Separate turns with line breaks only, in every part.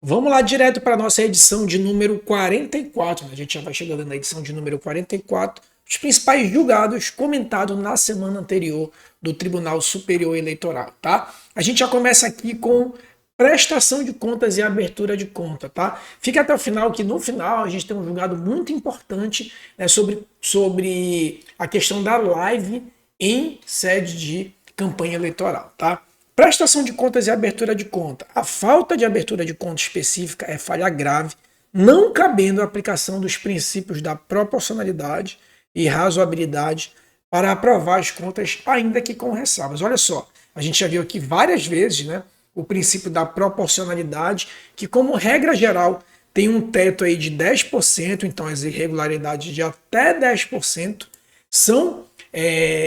Vamos lá direto para a nossa edição de número 44. A gente já vai chegando na edição de número 44. Os principais julgados comentados na semana anterior do Tribunal Superior Eleitoral, tá? A gente já começa aqui com prestação de contas e abertura de conta, tá? Fica até o final, que no final a gente tem um julgado muito importante, né, sobre a questão da live em sede de campanha eleitoral, tá? Prestação de contas e abertura de conta. A falta de abertura de conta específica é falha grave, não cabendo a aplicação dos princípios da proporcionalidade e razoabilidade para aprovar as contas, ainda que com ressalvas. Olha só, a gente já viu aqui várias vezes, né, o princípio da proporcionalidade, que como regra geral tem um teto aí de 10%, então as irregularidades de até 10% são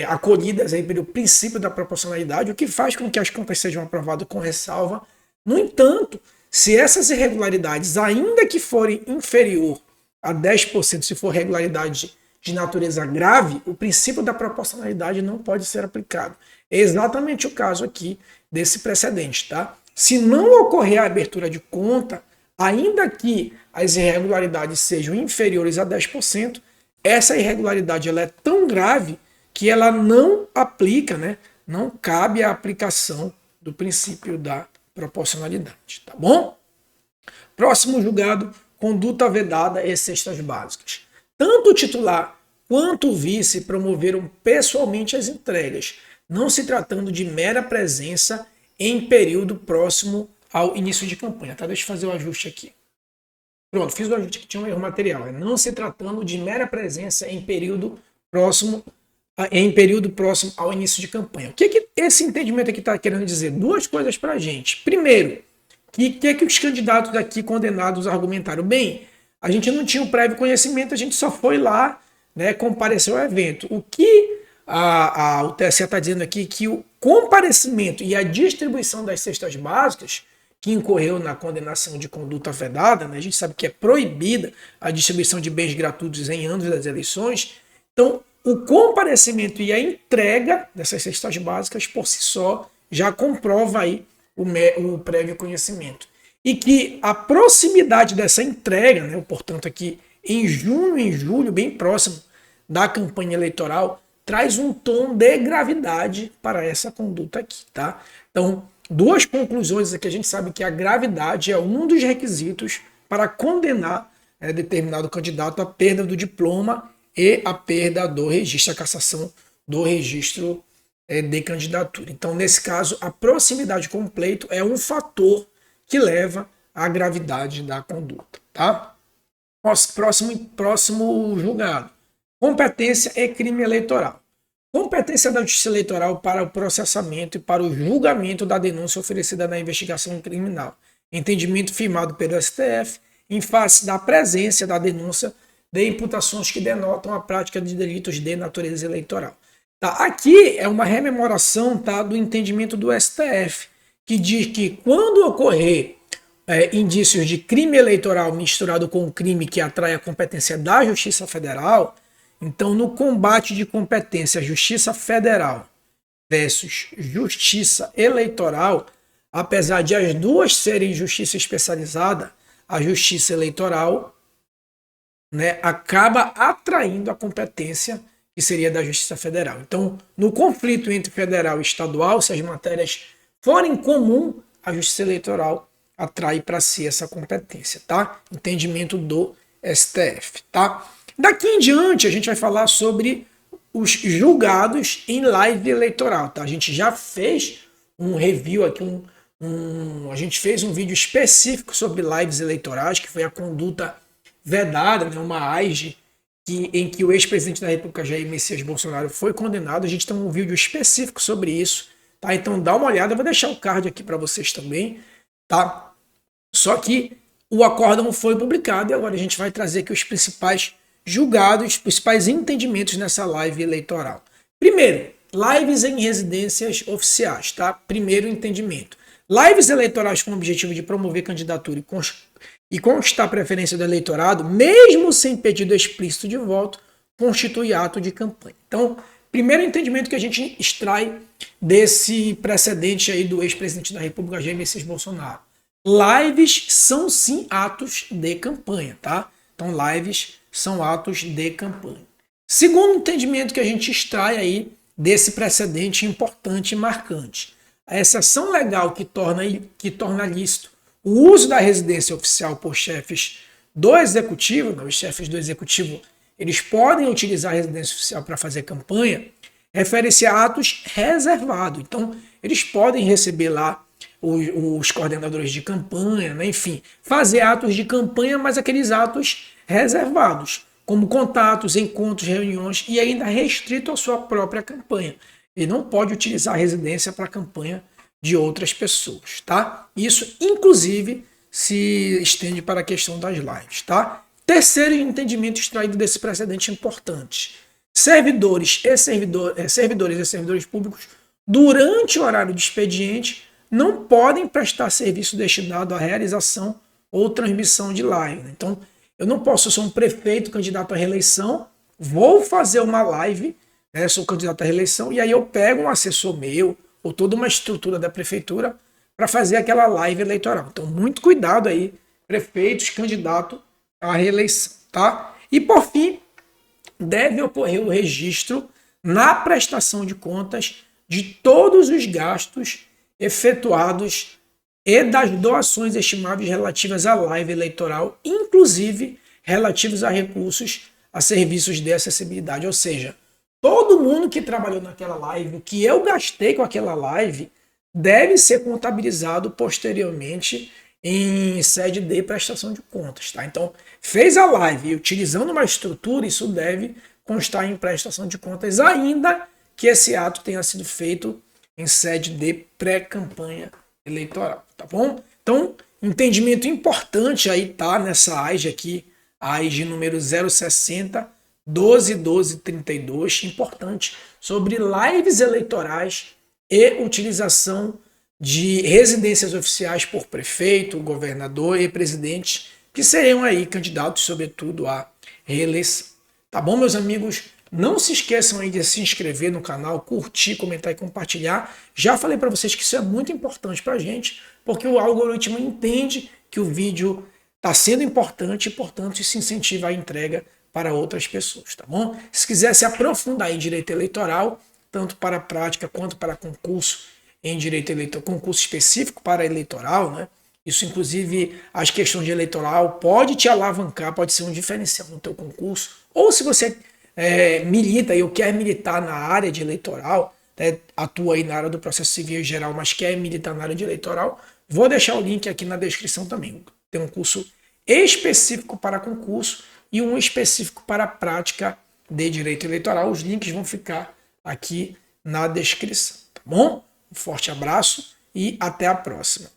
acolhidas aí pelo princípio da proporcionalidade, o que faz com que as contas sejam aprovadas com ressalva. No entanto, se essas irregularidades, ainda que forem inferior a 10%, se for regularidade de natureza grave, o princípio da proporcionalidade não pode ser aplicado. É exatamente o caso aqui desse precedente, tá? Se não ocorrer a abertura de conta, ainda que as irregularidades sejam inferiores a 10%, essa irregularidade ela é tão grave que ela não aplica, né? Não cabe a aplicação do princípio da proporcionalidade, tá bom? Próximo julgado, conduta vedada e cestas básicas. Tanto o titular quanto o vice promoveram pessoalmente as entregas, não se tratando de mera presença em período próximo ao início de campanha. Tá? Deixa eu fazer o ajuste aqui. Pronto, fiz o ajuste que tinha um erro material. Não se tratando de mera presença em período próximo ao início de campanha. O que esse entendimento aqui está querendo dizer? Duas coisas para a gente. Primeiro, que os candidatos aqui condenados argumentaram? Bem, a gente não tinha o prévio conhecimento, a gente só foi lá, né, compareceu ao evento. O que o TSE está dizendo aqui que o comparecimento e a distribuição das cestas básicas, que incorreu na condenação de conduta vedada, né, a gente sabe que é proibida a distribuição de bens gratuitos em anos das eleições. Então, o comparecimento e a entrega dessas cestas básicas por si só já comprova aí o prévio conhecimento. E que a proximidade dessa entrega, né, portanto aqui em junho e em julho, bem próximo da campanha eleitoral, traz um tom de gravidade para essa conduta aqui, tá? Então, duas conclusões aqui. A gente sabe que a gravidade é um dos requisitos para condenar determinado candidato à perda do diploma e a perda do registro, a cassação do registro de candidatura. Então, nesse caso, a proximidade com o pleito é um fator que leva à gravidade da conduta, tá? Próximo julgado. Competência e crime eleitoral. Competência da Justiça Eleitoral para o processamento e para o julgamento da denúncia oferecida na investigação criminal. Entendimento firmado pelo STF em face da presença da denúncia de imputações que denotam a prática de delitos de natureza eleitoral. Tá? Aqui é uma rememoração, tá, do entendimento do STF, que diz que quando ocorrer indícios de crime eleitoral misturado com um crime que atrai a competência da Justiça Federal, então no combate de competência Justiça Federal versus Justiça Eleitoral, apesar de as duas serem justiça especializada, a Justiça Eleitoral, né, acaba atraindo a competência que seria da Justiça Federal. Então, no conflito entre federal e estadual, se as matérias forem comum, a Justiça Eleitoral atrai para si essa competência, tá? Entendimento do STF, tá? Daqui em diante, a gente vai falar sobre os julgados em live eleitoral, tá? A gente já fez um review aqui, a gente fez um vídeo específico sobre lives eleitorais, que foi a conduta vedada, né, uma AIGE, em que o ex-presidente da República, Jair Messias Bolsonaro, foi condenado. A gente tem um vídeo específico sobre isso, tá? Então dá uma olhada, eu vou deixar o card aqui para vocês também, tá? Só que o acórdão foi publicado e agora a gente vai trazer aqui os principais julgados, os principais entendimentos nessa live eleitoral. Primeiro, lives em residências oficiais, tá? Primeiro entendimento. Lives eleitorais com o objetivo de promover candidatura e conquistar a preferência do eleitorado, mesmo sem pedido explícito de voto, constitui ato de campanha. Então, primeiro entendimento que a gente extrai desse precedente aí do ex-presidente da República, Jair Messias Bolsonaro. Lives são sim atos de campanha, tá? Então, lives são atos de campanha. Segundo entendimento que a gente extrai aí desse precedente importante e marcante, a exceção legal que torna lícito o uso da residência oficial por chefes do executivo, né? Os chefes do executivo, eles podem utilizar a residência oficial para fazer campanha, refere-se a atos reservados. Então, eles podem receber lá os coordenadores de campanha, né? Enfim, fazer atos de campanha, mas aqueles atos reservados, como contatos, encontros, reuniões, e ainda restrito à sua própria campanha. Ele não pode utilizar a residência para a campanha de outras pessoas, tá? Isso, inclusive, se estende para a questão das lives, tá? Terceiro entendimento extraído desse precedente importante. Servidores e servidores públicos, durante o horário de expediente, não podem prestar serviço destinado à realização ou transmissão de live. Então, eu não posso ser um prefeito candidato à reeleição, vou fazer uma live, né, sou candidato à reeleição, e aí eu pego um assessor meu, ou toda uma estrutura da prefeitura, para fazer aquela live eleitoral. Então, muito cuidado aí, prefeitos, candidato à reeleição, tá? E, por fim, deve ocorrer o registro na prestação de contas de todos os gastos efetuados e das doações estimáveis relativas à live eleitoral, inclusive relativos a recursos a serviços de acessibilidade. Ou seja, todo mundo que trabalhou naquela live, o que eu gastei com aquela live, deve ser contabilizado posteriormente em sede de prestação de contas. Tá? Então, fez a live utilizando uma estrutura, isso deve constar em prestação de contas, ainda que esse ato tenha sido feito em sede de pré-campanha eleitoral, tá bom? Então, entendimento importante aí tá nessa AIGE aqui, a AIGE número 060 12.12.32, importante, sobre lives eleitorais e utilização de residências oficiais por prefeito, governador e presidente, que seriam aí candidatos, sobretudo, à reeleição. Tá bom, meus amigos? Não se esqueçam aí de se inscrever no canal, curtir, comentar e compartilhar. Já falei para vocês que isso é muito importante para a gente, porque o algoritmo entende que o vídeo está sendo importante e, portanto, isso incentiva a entrega para outras pessoas, tá bom? Se quiser se aprofundar em direito eleitoral, tanto para a prática quanto para concurso em direito eleitoral, concurso específico para eleitoral, né? Isso, inclusive, as questões de eleitoral pode te alavancar, pode ser um diferencial no teu concurso. Ou se você milita ou quer militar na área de eleitoral, né, atua aí na área do processo civil em geral, mas quer militar na área de eleitoral, vou deixar o link aqui na descrição também. Tem um curso específico para concurso e um específico para a prática de direito eleitoral. Os links vão ficar aqui na descrição, tá bom? Um forte abraço e até a próxima.